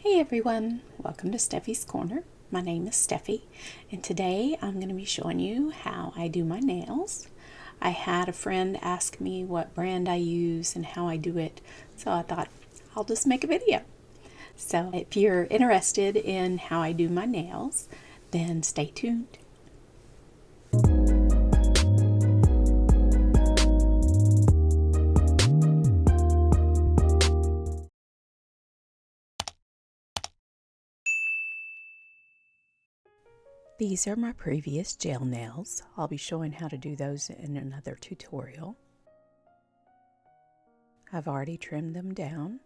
Hey everyone, welcome to Steffi's Corner. My name is Steffi, and today I'm going to be showing you how I do my nails. I had a friend ask me what brand I use and how I do it, so I thought I'll just make a video. So if you're interested in how I do my nails, then stay tuned. These are my previous gel nails. I'll be showing how to do those in another tutorial. I've already trimmed them down.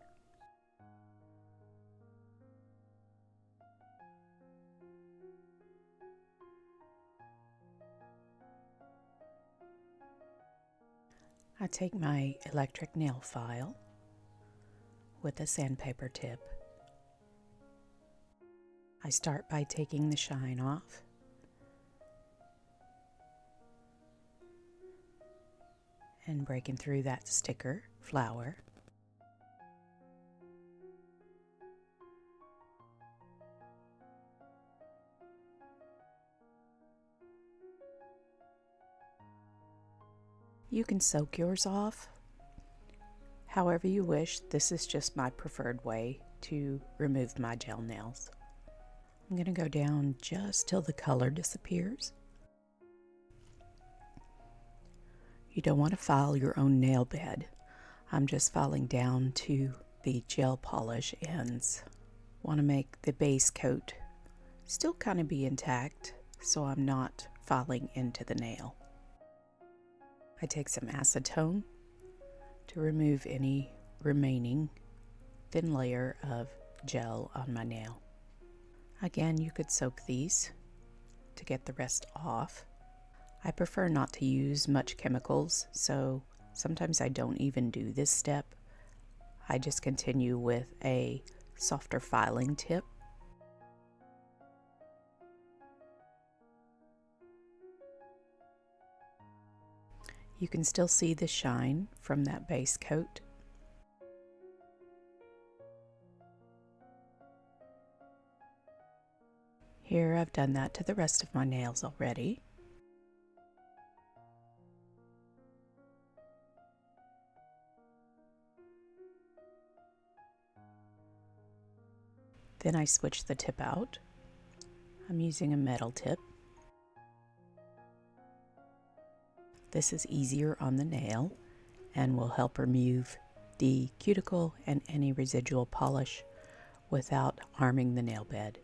I take my electric nail file with a sandpaper tip. I start by taking the shine off. And breaking through that sticker flower. You can soak yours off however you wish. This is just my preferred way to remove my gel nails. I'm going to go down just till the color disappears. You don't want to file your own nail bed. I'm just filing down to the gel polish ends. Want to make the base coat still kind of be intact, so I'm not filing into the nail. I take some acetone to remove any remaining thin layer of gel on my nail. Again, you could soak these to get the rest off. I prefer not to use much chemicals, so sometimes I don't even do this step. I just continue with a softer filing tip. You can still see the shine from that base coat. Here I've done that to the rest of my nails already. Then I switch the tip out. I'm using a metal tip. This is easier on the nail and will help remove the cuticle and any residual polish without harming the nail bed.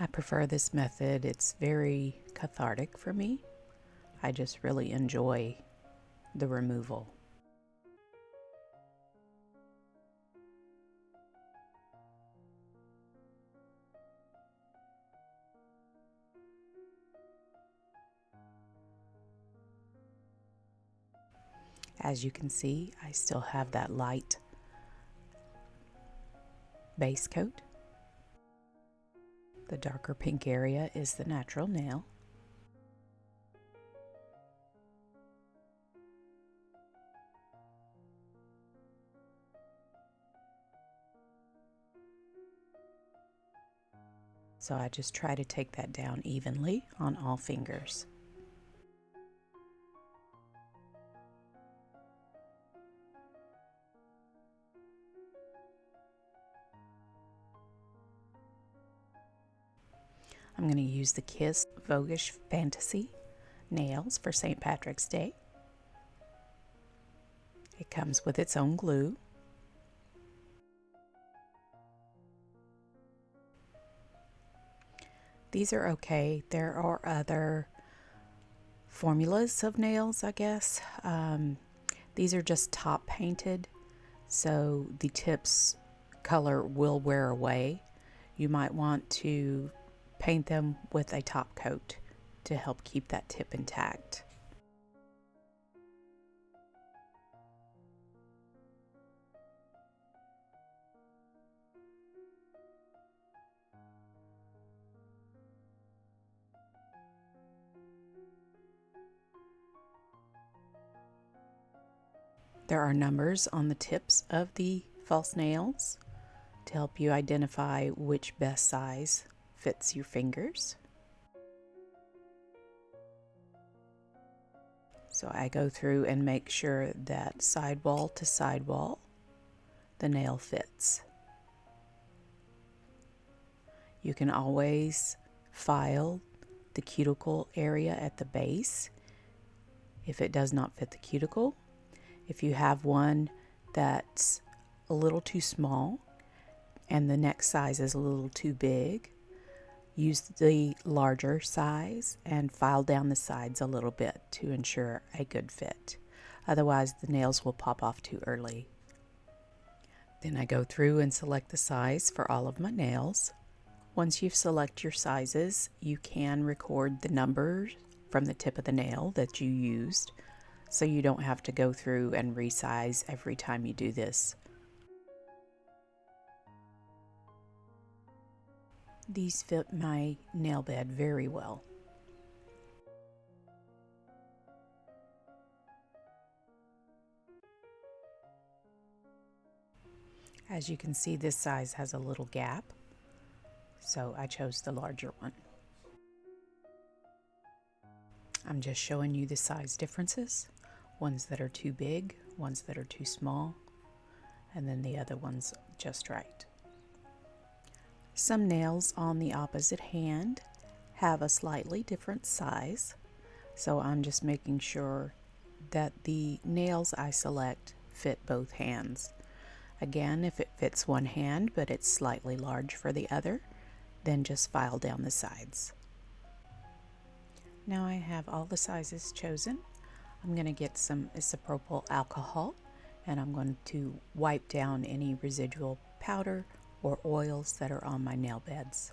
I prefer this method. It's very cathartic for me. I just really enjoy the removal. As you can see, I still have that light base coat. The darker pink area is the natural nail. So I just try to take that down evenly on all fingers. I'm going to use the Kiss Voguish Fantasy nails for St. Patrick's Day. It comes with its own glue. These are okay. There are other formulas of nails, I guess. These are just top painted, so the tips color will wear away. You might want to paint them with a top coat to help keep that tip intact. There are numbers on the tips of the false nails to help you identify which best size fits your fingers. So I go through and make sure that sidewall to sidewall the nail fits. You can always file the cuticle area at the base if it does not fit the cuticle. If you have one that's a little too small and the next size is a little too big, use the larger size and file down the sides a little bit to ensure a good fit. Otherwise, the nails will pop off too early. Then I go through and select the size for all of my nails. Once you've selected your sizes, you can record the numbers from the tip of the nail that you used, so you don't have to go through and resize every time you do this. These fit my nail bed very well. As you can see, this size has a little gap, so I chose the larger one. I'm just showing you the size differences, ones that are too big, ones that are too small, and then the other ones just right. Some nails on the opposite hand have a slightly different size, so I'm just making sure that the nails I select fit both hands. Again, if it fits one hand but it's slightly large for the other, then just file down the sides. Now I have all the sizes chosen. I'm going to get some isopropyl alcohol and I'm going to wipe down any residual powder or oils that are on my nail beds.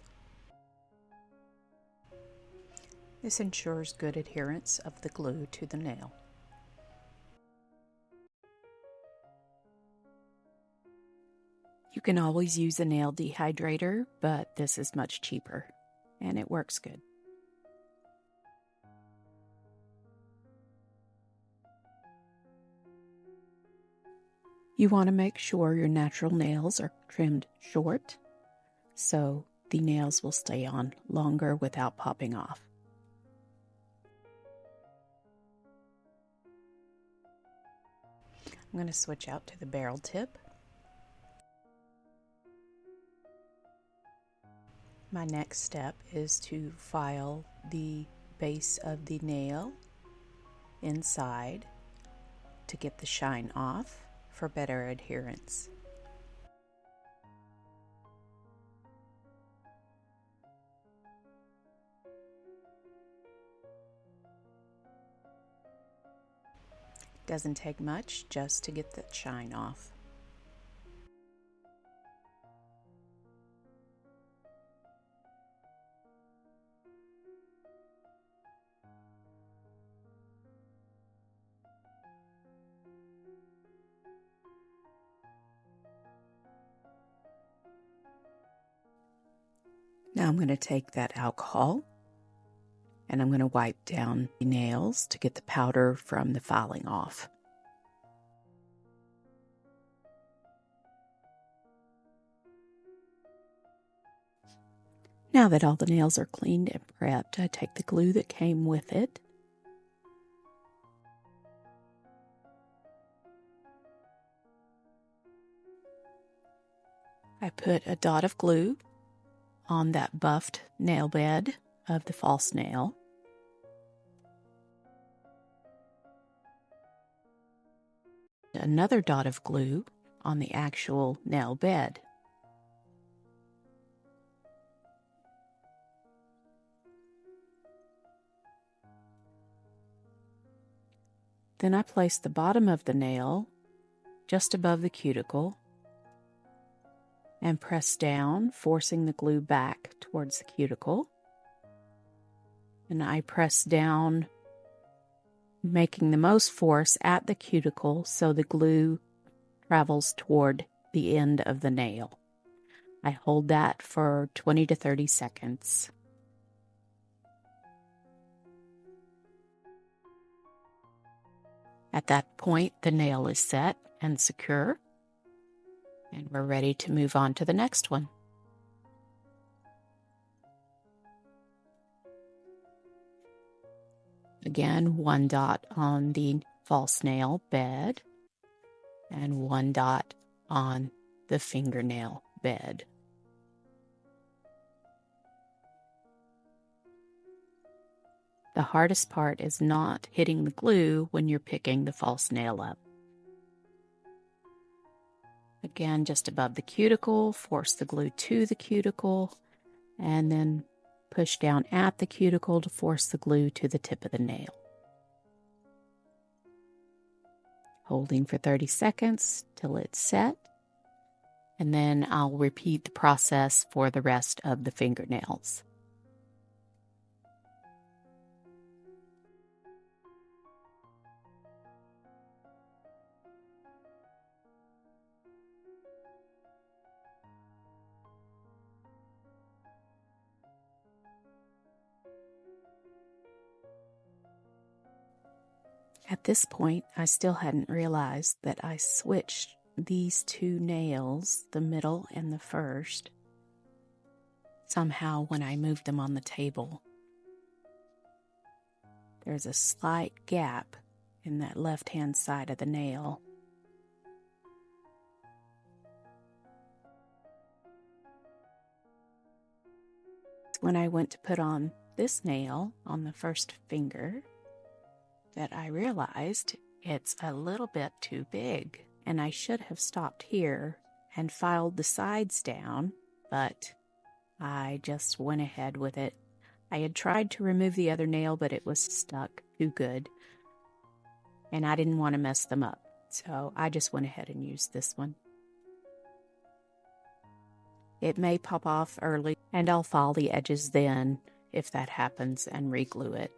This ensures good adherence of the glue to the nail. You can always use a nail dehydrator, but this is much cheaper and it works good. You want to make sure your natural nails are trimmed short so the nails will stay on longer without popping off. I'm going to switch out to the barrel tip. My next step is to file the base of the nail inside to get the shine off for better adherence. Doesn't take much just to get that shine off. Now I'm going to take that alcohol and I'm going to wipe down the nails to get the powder from the filing off. Now that all the nails are cleaned and prepped, I take the glue that came with it. I put a dot of glue on that buffed nail bed of the false nail. Another dot of glue on the actual nail bed. Then I place the bottom of the nail just above the cuticle and press down, forcing the glue back towards the cuticle. And I press down, making the most force at the cuticle so the glue travels toward the end of the nail. I hold that for 20 to 30 seconds. At that point, the nail is set and secure, and we're ready to move on to the next one. Again, 1 dot on the false nail bed and 1 dot on the fingernail bed. The hardest part is not hitting the glue when you're picking the false nail up. Again, just above the cuticle, force the glue to the cuticle, and then push down at the cuticle to force the glue to the tip of the nail. Holding for 30 seconds till it's set, and then I'll repeat the process for the rest of the fingernails. At this point, I still hadn't realized that I switched these 2 nails, the middle and the first, somehow when I moved them on the table. There's a slight gap in that left-hand side of the nail. When I went to put on this nail on the first finger, that I realized it's a little bit too big, and I should have stopped here and filed the sides down, but I just went ahead with it. I had tried to remove the other nail, but it was stuck too good, and I didn't want to mess them up, so I just went ahead and used this one. It may pop off early, and I'll file the edges then if that happens and re-glue it.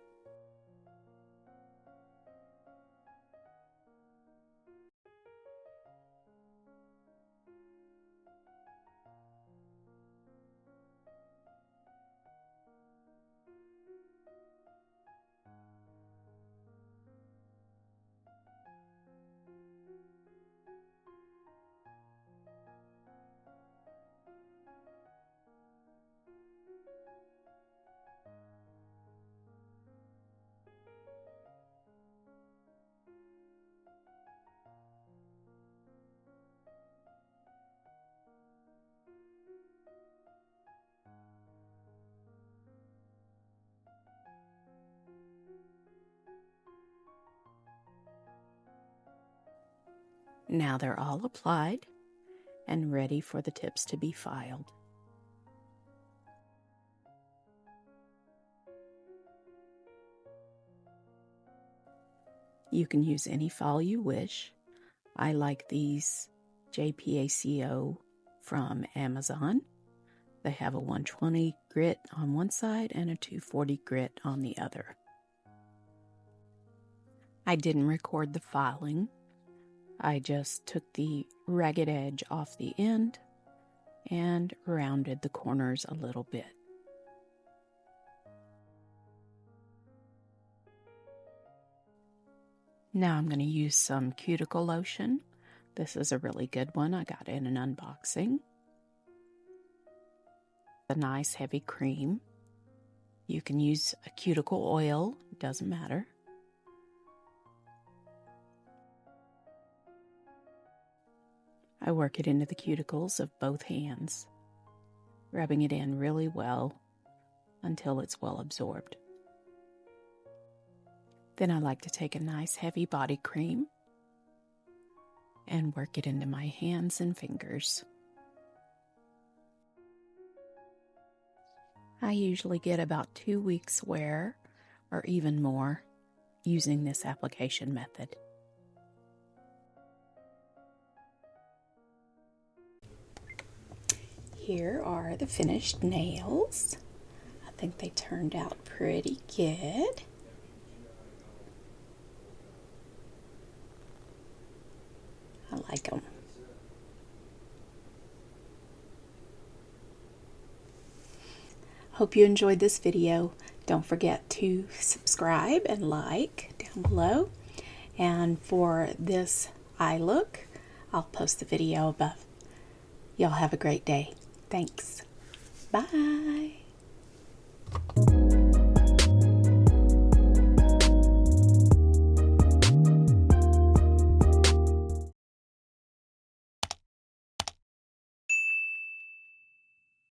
Now they're all applied and ready for the tips to be filed. You can use any file you wish. I like these JPACO from Amazon. They have a 120 grit on one side and a 240 grit on the other. I didn't record the filing. I just took the ragged edge off the end and rounded the corners a little bit. Now I'm going to use some cuticle lotion. This is a really good one. I got it in an unboxing. A nice heavy cream. You can use a cuticle oil, it doesn't matter. I work it into the cuticles of both hands, rubbing it in really well until it's well absorbed. Then I like to take a nice heavy body cream and work it into my hands and fingers. I usually get about 2 weeks wear, or even more, using this application method. Here are the finished nails. I think they turned out pretty good. I like them. Hope you enjoyed this video. Don't forget to subscribe and like down below. And for this eye look, I'll post the video above. Y'all have a great day. Thanks. Bye.